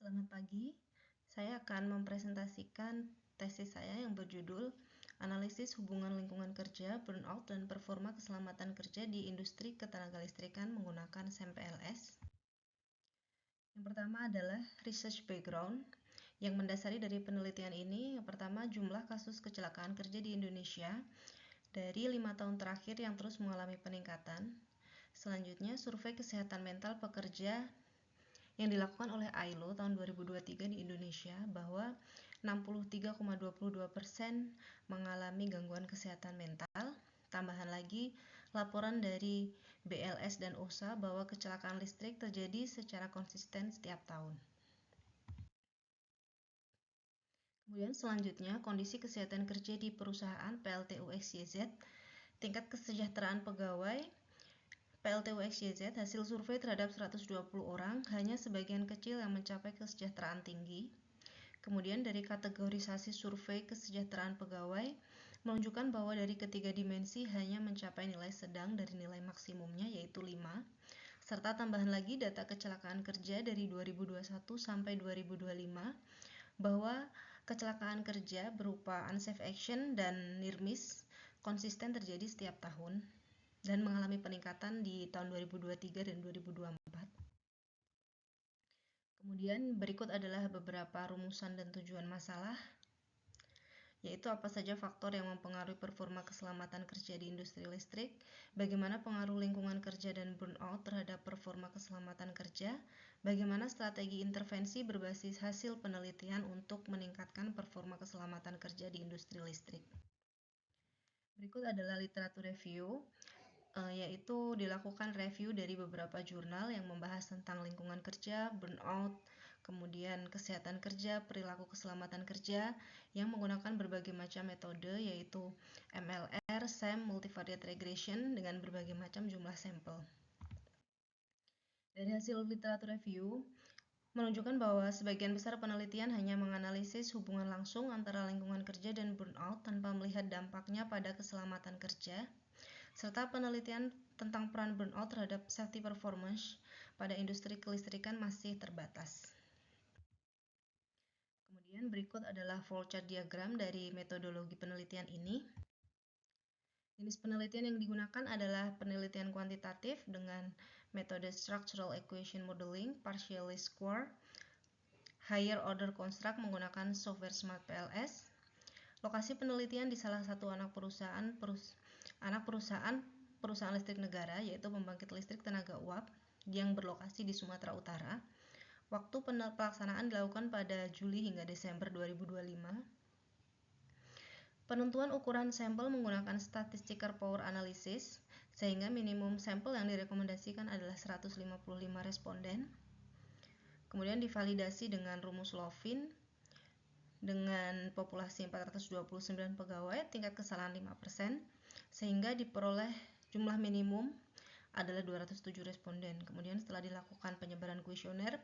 Selamat pagi, saya akan mempresentasikan tesis saya yang berjudul Analisis Hubungan Lingkungan Kerja, Burnout, dan Performa Keselamatan Kerja di Industri Ketenagalistrikan menggunakan SEM PLS. Yang pertama adalah research background. Yang mendasari dari penelitian ini, yang pertama jumlah kasus kecelakaan kerja di Indonesia dari 5 tahun terakhir yang terus mengalami peningkatan. Selanjutnya, survei kesehatan mental pekerja yang dilakukan oleh ILO tahun 2023 di Indonesia bahwa 63,22% mengalami gangguan kesehatan mental. Tambahan lagi, laporan dari BLS dan OSHA bahwa kecelakaan listrik terjadi secara konsisten setiap tahun. Kemudian selanjutnya, kondisi kesehatan kerja di perusahaan PLTU-XYZ, tingkat kesejahteraan pegawai PLTU-XYZ, hasil survei terhadap 120 orang, hanya sebagian kecil yang mencapai kesejahteraan tinggi. Kemudian dari kategorisasi survei kesejahteraan pegawai, menunjukkan bahwa dari ketiga dimensi hanya mencapai nilai sedang dari nilai maksimumnya yaitu 5, serta tambahan lagi data kecelakaan kerja dari 2021 sampai 2025, bahwa kecelakaan kerja berupa unsafe action dan near miss konsisten terjadi setiap tahun dan mengalami peningkatan di tahun 2023 dan 2024. Kemudian berikut adalah beberapa rumusan dan tujuan masalah, yaitu apa saja faktor yang mempengaruhi performa keselamatan kerja di industri listrik, bagaimana pengaruh lingkungan kerja dan burnout terhadap performa keselamatan kerja, bagaimana strategi intervensi berbasis hasil penelitian untuk meningkatkan performa keselamatan kerja di industri listrik. Berikut adalah literatur review, yaitu dilakukan review dari beberapa jurnal yang membahas tentang lingkungan kerja, burnout, kemudian kesehatan kerja, perilaku keselamatan kerja yang menggunakan berbagai macam metode yaitu MLR, SEM, multivariate regression dengan berbagai macam jumlah sampel. Dari hasil literatur review menunjukkan bahwa sebagian besar penelitian hanya menganalisis hubungan langsung antara lingkungan kerja dan burnout tanpa melihat dampaknya pada keselamatan kerja, serta penelitian tentang peran burnout terhadap safety performance pada industri kelistrikan masih terbatas. Kemudian berikut adalah flowchart diagram dari metodologi penelitian ini. Jenis penelitian yang digunakan adalah penelitian kuantitatif dengan metode structural equation modeling, partially score, higher order construct menggunakan software Smart PLS. Lokasi penelitian di salah satu anak perusahaan listrik negara, yaitu pembangkit listrik tenaga uap yang berlokasi di Sumatera Utara. Waktu pelaksanaan dilakukan pada Juli hingga Desember 2025. Penentuan ukuran sampel menggunakan statistical power analysis, sehingga minimum sampel yang direkomendasikan adalah 155 responden. Kemudian divalidasi dengan rumus Lovin dengan populasi 429 pegawai, tingkat kesalahan 5%, sehingga diperoleh jumlah minimum adalah 207 responden. Kemudian setelah dilakukan penyebaran kuesioner,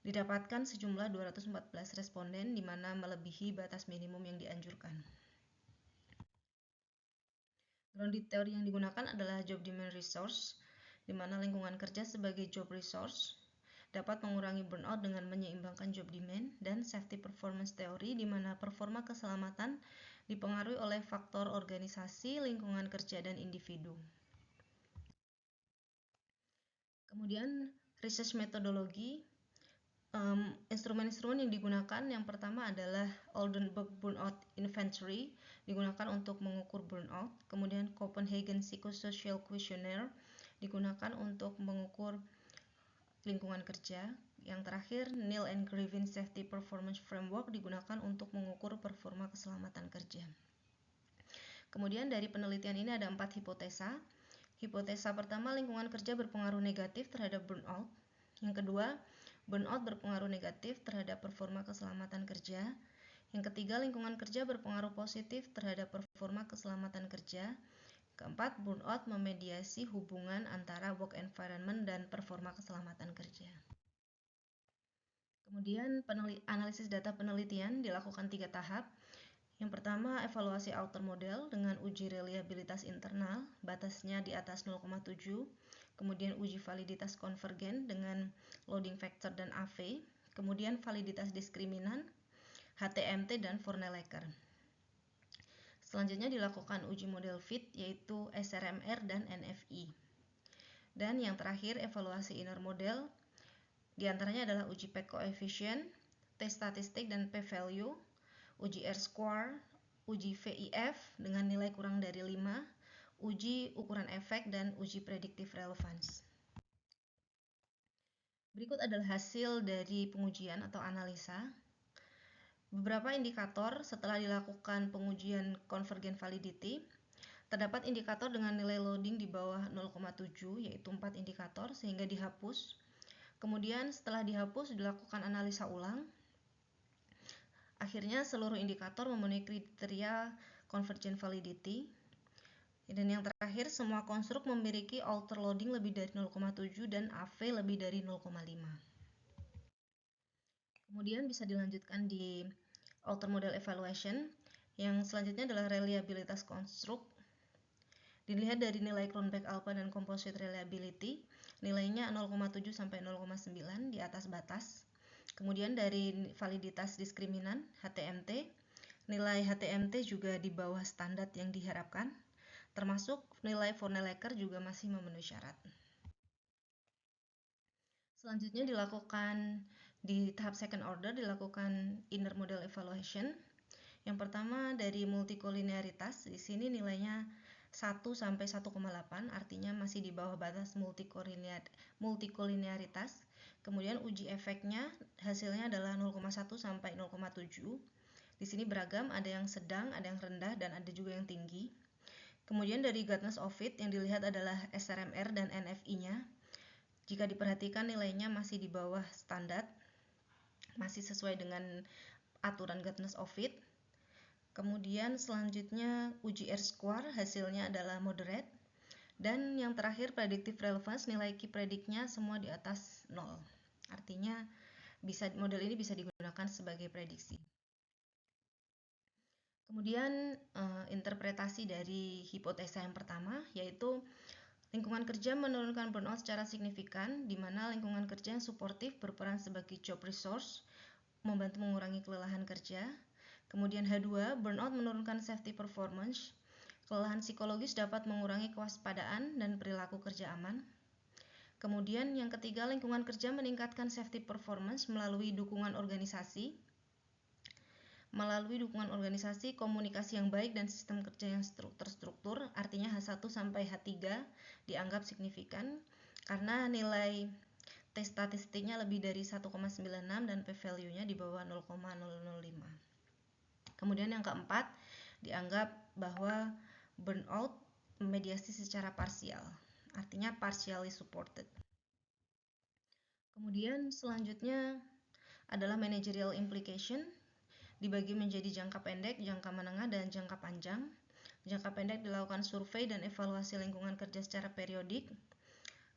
didapatkan sejumlah 214 responden di mana melebihi batas minimum yang dianjurkan. Grounded teori yang digunakan adalah job demand resource, di mana lingkungan kerja sebagai job resource dapat mengurangi burnout dengan menyeimbangkan job demand, dan safety performance teori, di mana performa keselamatan dipengaruhi oleh faktor organisasi, lingkungan kerja, dan individu. Kemudian research metodologi. Instrumen-instrumen yang digunakan yang pertama adalah Oldenburg Burnout Inventory, digunakan untuk mengukur burnout. Kemudian Copenhagen Psychosocial Questionnaire digunakan untuk mengukur lingkungan kerja. Yang terakhir, Neil and Griffin Safety Performance Framework digunakan untuk mengukur performa keselamatan kerja. Kemudian dari penelitian ini ada 4 hipotesa. Hipotesa pertama, lingkungan kerja berpengaruh negatif terhadap burnout. Yang kedua, burnout berpengaruh negatif terhadap performa keselamatan kerja. Yang ketiga, lingkungan kerja berpengaruh positif terhadap performa keselamatan kerja. Keempat, burnout memediasi hubungan antara work environment dan performa keselamatan kerja. Kemudian analisis data penelitian dilakukan 3 tahap. Yang pertama, evaluasi outer model dengan uji reliabilitas internal, batasnya di atas 0,7. Kemudian uji validitas konvergen dengan loading factor dan AV. kemudian validitas diskriminan, HTMT, dan Vornelecker. Selanjutnya dilakukan uji model fit yaitu SRMR dan NFI. Dan yang terakhir evaluasi inner model, diantaranya adalah uji Peck coefficient, T-statistik dan P-value, uji R-square, uji VIF dengan nilai kurang dari 5, uji ukuran efek, dan uji predictive relevance. Berikut adalah hasil dari pengujian atau analisa. Beberapa indikator setelah dilakukan pengujian convergent validity, terdapat indikator dengan nilai loading di bawah 0,7 yaitu 4 indikator sehingga dihapus. Kemudian setelah dihapus dilakukan analisa ulang. Akhirnya seluruh indikator memenuhi kriteria convergent validity. Dan yang terakhir semua konstruk memiliki outer loading lebih dari 0,7 dan AV lebih dari 0,5. Kemudian bisa dilanjutkan di outer model evaluation. Yang selanjutnya adalah reliabilitas konstruk. Dilihat dari nilai Cronbach alpha dan composite reliability, nilainya 0,7 sampai 0,9 di atas batas. Kemudian dari validitas diskriminan HTMT, nilai HTMT juga di bawah standar yang diharapkan, termasuk nilai Vornelecker juga masih memenuhi syarat. Selanjutnya dilakukan di tahap second order dilakukan inner model evaluation. Yang pertama dari multikolinearitas, di sini nilainya 1 sampai 1,8, artinya masih di bawah batas multikolinearitas. Kemudian uji efeknya hasilnya adalah 0,1 sampai 0,7. Di sini beragam, ada yang sedang, ada yang rendah, dan ada juga yang tinggi. Kemudian dari guidance of fit yang dilihat adalah SRMR dan NFI-nya. Jika diperhatikan nilainya masih di bawah standar, masih sesuai dengan aturan guidance of fit. Kemudian selanjutnya uji R-square hasilnya adalah moderate. Dan yang terakhir predictive relevance, nilai key predict-nya semua di atas 0. Artinya model ini bisa digunakan sebagai prediksi. Kemudian interpretasi dari hipotesa yang pertama yaitu lingkungan kerja menurunkan burnout secara signifikan, di mana lingkungan kerja yang suportif berperan sebagai job resource, membantu mengurangi kelelahan kerja. Kemudian H2, burnout menurunkan safety performance, kelelahan psikologis dapat mengurangi kewaspadaan dan perilaku kerja aman. Kemudian yang ketiga, lingkungan kerja meningkatkan safety performance melalui dukungan organisasi, komunikasi yang baik, dan sistem kerja yang terstruktur. Artinya H1 sampai H3 dianggap signifikan karena nilai T-statistiknya lebih dari 1,96 dan P-value-nya di bawah 0,005. Kemudian yang keempat, dianggap bahwa burnout mediasi secara parsial, artinya partially supported. Kemudian selanjutnya adalah managerial implication, dibagi menjadi jangka pendek, jangka menengah, dan jangka panjang. Jangka pendek dilakukan survei dan evaluasi lingkungan kerja secara periodik.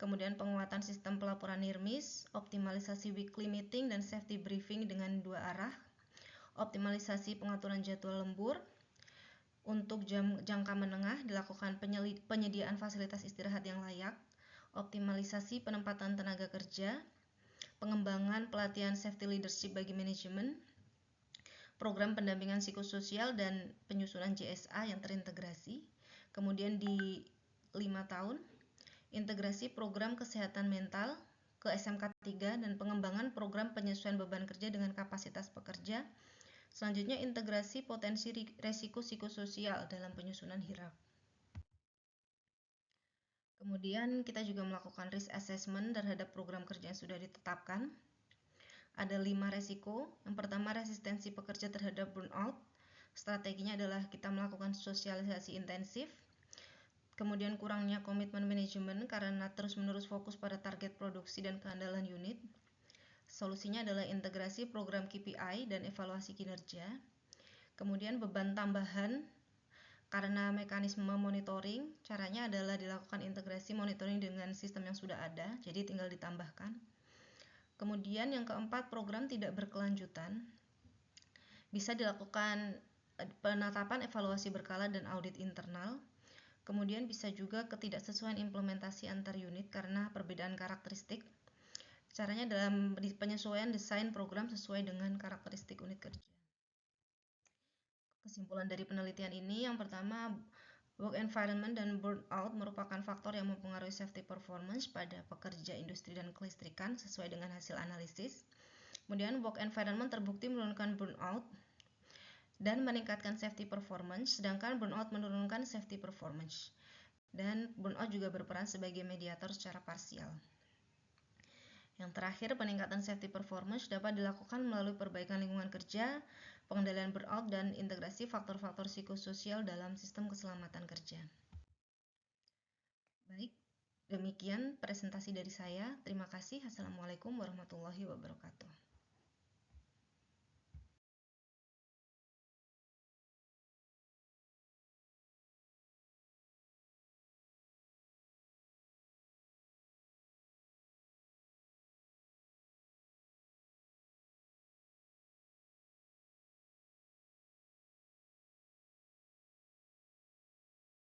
Kemudian penguatan sistem pelaporan NIRMIS, optimalisasi weekly meeting dan safety briefing dengan 2 arah. Optimalisasi pengaturan jadwal lembur. Untuk jangka menengah dilakukan penyediaan fasilitas istirahat yang layak, optimalisasi penempatan tenaga kerja, pengembangan pelatihan safety leadership bagi manajemen, program pendampingan psikososial dan penyusunan JSA yang terintegrasi. Kemudian di 5 tahun, integrasi program kesehatan mental ke SMK 3 dan pengembangan program penyesuaian beban kerja dengan kapasitas pekerja. Selanjutnya integrasi potensi resiko psikososial dalam penyusunan HIRAP. Kemudian kita juga melakukan risk assessment terhadap program kerja yang sudah ditetapkan. Ada 5 resiko. Yang pertama, resistensi pekerja terhadap burnout. Strateginya adalah kita melakukan sosialisasi intensif. Kemudian kurangnya komitmen manajemen karena terus-menerus fokus pada target produksi dan keandalan unit. Solusinya adalah integrasi program KPI dan evaluasi kinerja. Kemudian beban tambahan karena mekanisme monitoring. Caranya adalah dilakukan integrasi monitoring dengan sistem yang sudah ada, jadi tinggal ditambahkan. Kemudian yang keempat, program tidak berkelanjutan. Bisa dilakukan penetapan evaluasi berkala dan audit internal. Kemudian bisa juga ketidaksesuaian implementasi antar unit karena perbedaan karakteristik. Caranya dalam penyesuaian desain program sesuai dengan karakteristik unit kerja. Kesimpulan dari penelitian ini, yang pertama, work environment dan burnout merupakan faktor yang mempengaruhi safety performance pada pekerja industri dan kelistrikan sesuai dengan hasil analisis. Kemudian, work environment terbukti menurunkan burnout dan meningkatkan safety performance, sedangkan burnout menurunkan safety performance. Dan burnout juga berperan sebagai mediator secara parsial. Yang terakhir, peningkatan safety performance dapat dilakukan melalui perbaikan lingkungan kerja, pengendalian burnout, dan integrasi faktor-faktor psikososial dalam sistem keselamatan kerja. Baik, demikian presentasi dari saya. Terima kasih. Assalamualaikum warahmatullahi wabarakatuh.